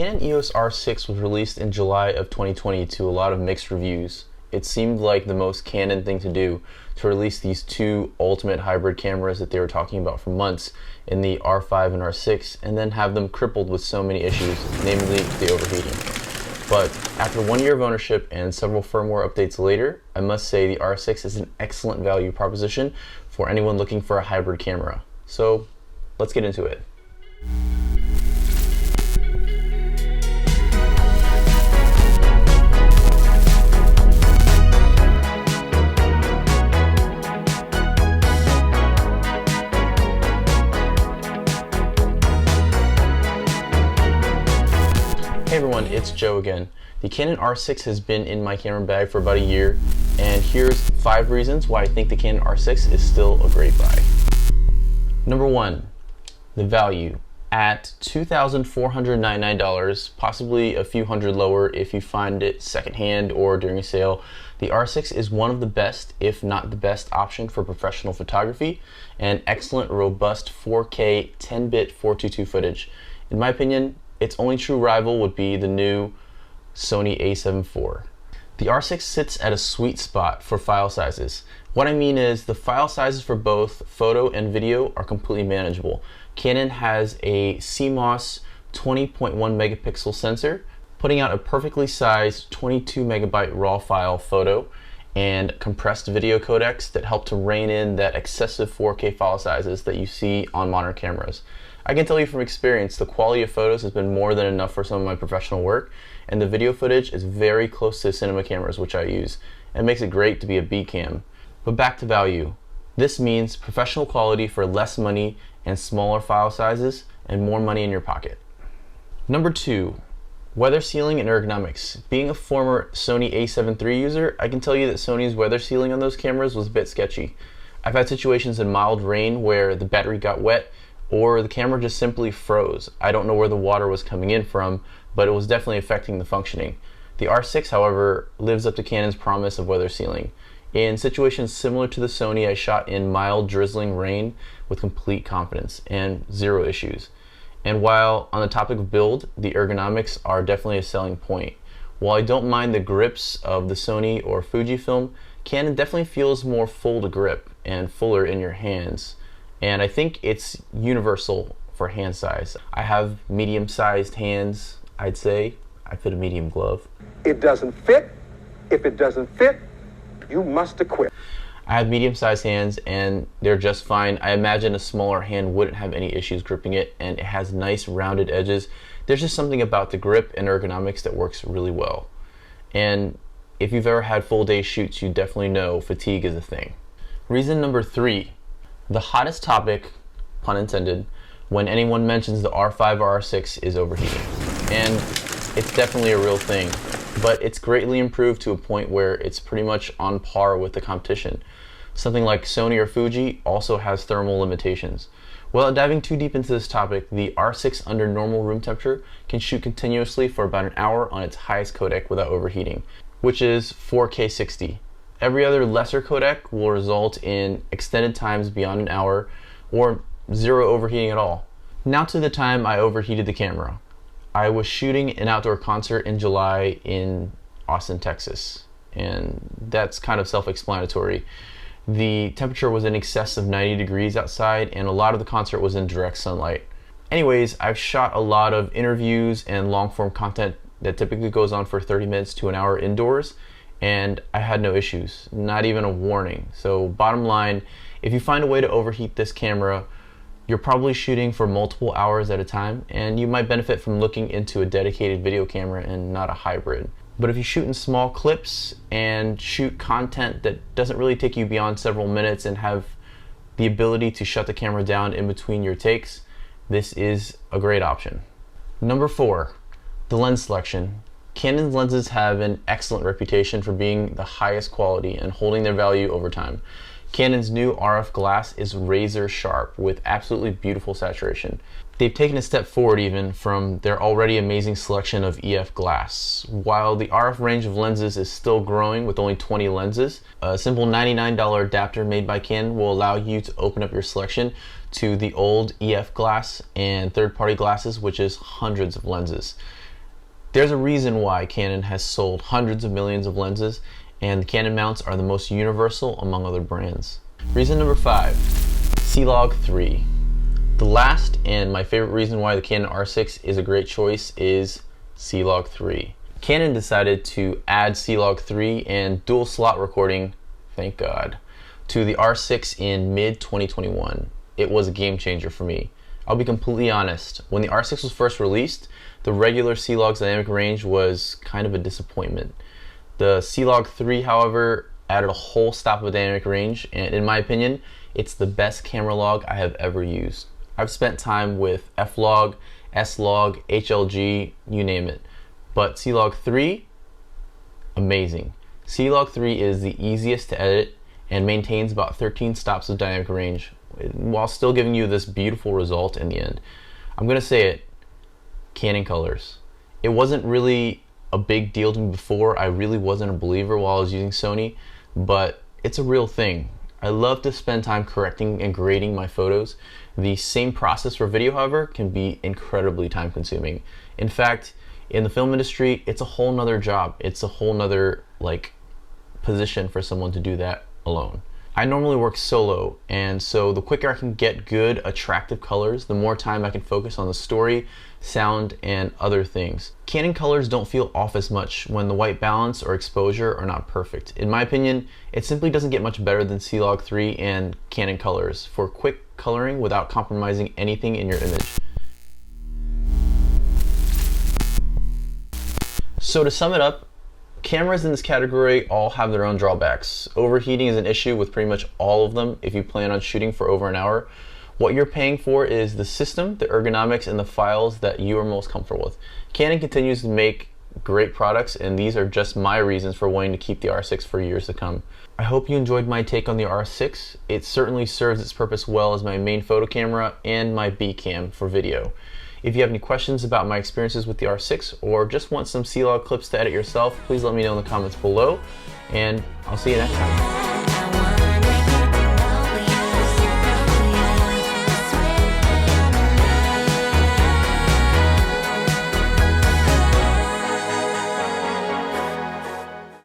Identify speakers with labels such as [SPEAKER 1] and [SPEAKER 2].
[SPEAKER 1] Canon EOS R6 was released in July of 2020 to a lot of mixed reviews. It seemed like the most Canon thing to do to release these two ultimate hybrid cameras that they were talking about for months in the R5 and R6, and then have them crippled with so many issues, namely the overheating. But after 1 year of ownership and several firmware updates later, I must say the R6 is an excellent value proposition for anyone looking for a hybrid camera. So let's get into it. Hey everyone, it's Joe again. The Canon R6 has been in my camera bag for about a year, and here's 5 reasons why I think the Canon R6 is still a great buy. Number 1, the value. At $2,499, possibly a few hundred lower if you find it secondhand or during a sale, the R6 is one of the best, if not the best option for professional photography and excellent, robust 4K 10-bit 422 footage. In my opinion, its only true rival would be the new Sony a7 IV. The R6 sits at a sweet spot for file sizes. What I mean is the file sizes for both photo and video are completely manageable. Canon has a CMOS 20.1 megapixel sensor, putting out a perfectly sized 22 megabyte raw file photo and compressed video codecs that help to rein in that excessive 4K file sizes that you see on modern cameras. I can tell you from experience, the quality of photos has been more than enough for some of my professional work, and the video footage is very close to the cinema cameras which I use, and makes it great to be a B cam. But back to value. This means professional quality for less money and smaller file sizes and more money in your pocket. Number 2, weather sealing and ergonomics. Being a former Sony a7 III user, I can tell you that Sony's weather sealing on those cameras was a bit sketchy. I've had situations in mild rain where the battery got wet or the camera just simply froze. I don't know where the water was coming in from, but it was definitely affecting the functioning. The R6, however, lives up to Canon's promise of weather sealing. In situations similar to the Sony, I shot in mild drizzling rain with complete confidence and 0 issues. And while on the topic of build, the ergonomics are definitely a selling point. While I don't mind the grips of the Sony or Fujifilm, Canon definitely feels more full to grip and fuller in your hands. And I think it's universal for hand size. I have medium-sized hands, I'd say. I fit a medium glove.
[SPEAKER 2] It doesn't fit. If it doesn't fit, you must acquit.
[SPEAKER 1] I have medium-sized hands and they're just fine. I imagine a smaller hand wouldn't have any issues gripping it, and it has nice rounded edges. There's just something about the grip and ergonomics that works really well. And if you've ever had full day shoots, you definitely know fatigue is a thing. Reason number 3. The hottest topic, pun intended, when anyone mentions the R5 or R6 is overheating. And it's definitely a real thing, but it's greatly improved to a point where it's pretty much on par with the competition. Something like Sony or Fuji also has thermal limitations. Without diving too deep into this topic, the R6 under normal room temperature can shoot continuously for about an hour on its highest codec without overheating, which is 4K 60. Every other lesser codec will result in extended times beyond an hour or 0 overheating at all. Now to the time I overheated the camera. I was shooting an outdoor concert in July in Austin, Texas, and that's kind of self-explanatory. The temperature was in excess of 90 degrees outside, and a lot of the concert was in direct sunlight. Anyways, I've shot a lot of interviews and long-form content that typically goes on for 30 minutes to an hour indoors, and I had no issues, not even a warning. So bottom line, if you find a way to overheat this camera, you're probably shooting for multiple hours at a time, and you might benefit from looking into a dedicated video camera and not a hybrid. But if you shoot in small clips and shoot content that doesn't really take you beyond several minutes and have the ability to shut the camera down in between your takes, this is a great option. Number 4, the lens selection. Canon's lenses have an excellent reputation for being the highest quality and holding their value over time. Canon's new RF glass is razor sharp with absolutely beautiful saturation. They've taken a step forward even from their already amazing selection of EF glass. While the RF range of lenses is still growing with only 20 lenses, a simple $99 adapter made by Canon will allow you to open up your selection to the old EF glass and third-party glasses, which is hundreds of lenses. There's a reason why Canon has sold hundreds of millions of lenses, and the Canon mounts are the most universal among other brands. Reason number 5, C-Log 3. The last and my favorite reason why the Canon R6 is a great choice is C-Log 3. Canon decided to add C-Log 3 and dual slot recording, thank God, to the R6 in mid-2021. It was a game changer for me. I'll be completely honest, when the R6 was first released, the regular C-Log's dynamic range was kind of a disappointment. The C-Log 3, however, added a whole stop of dynamic range, and in my opinion, it's the best camera log I have ever used. I've spent time with F-Log, S-Log, HLG, you name it. But C-Log 3, amazing. C-Log 3 is the easiest to edit and maintains about 13 stops of dynamic range while still giving you this beautiful result in the end. I'm gonna say it, Canon colors. It wasn't really a big deal to me before. I really wasn't a believer while I was using Sony, but it's a real thing. I love to spend time correcting and grading my photos. The same process for video, however, can be incredibly time consuming. In fact, in the film industry, it's a whole nother job. It's a whole nother position for someone to do that alone. I normally work solo, and so the quicker I can get good, attractive colors, the more time I can focus on the story, sound, and other things. Canon colors don't feel off as much when the white balance or exposure are not perfect. In my opinion, it simply doesn't get much better than C-Log 3 and Canon colors for quick coloring without compromising anything in your image. So to sum it up, cameras in this category all have their own drawbacks. Overheating is an issue with pretty much all of them if you plan on shooting for over an hour. What you're paying for is the system, the ergonomics, and the files that you are most comfortable with. Canon continues to make great products, and these are just my reasons for wanting to keep the R6 for years to come. I hope you enjoyed my take on the R6. It certainly serves its purpose well as my main photo camera and my B cam for video. If you have any questions about my experiences with the R6 or just want some C-Log clips to edit yourself, please let me know in the comments below, and I'll see you next time.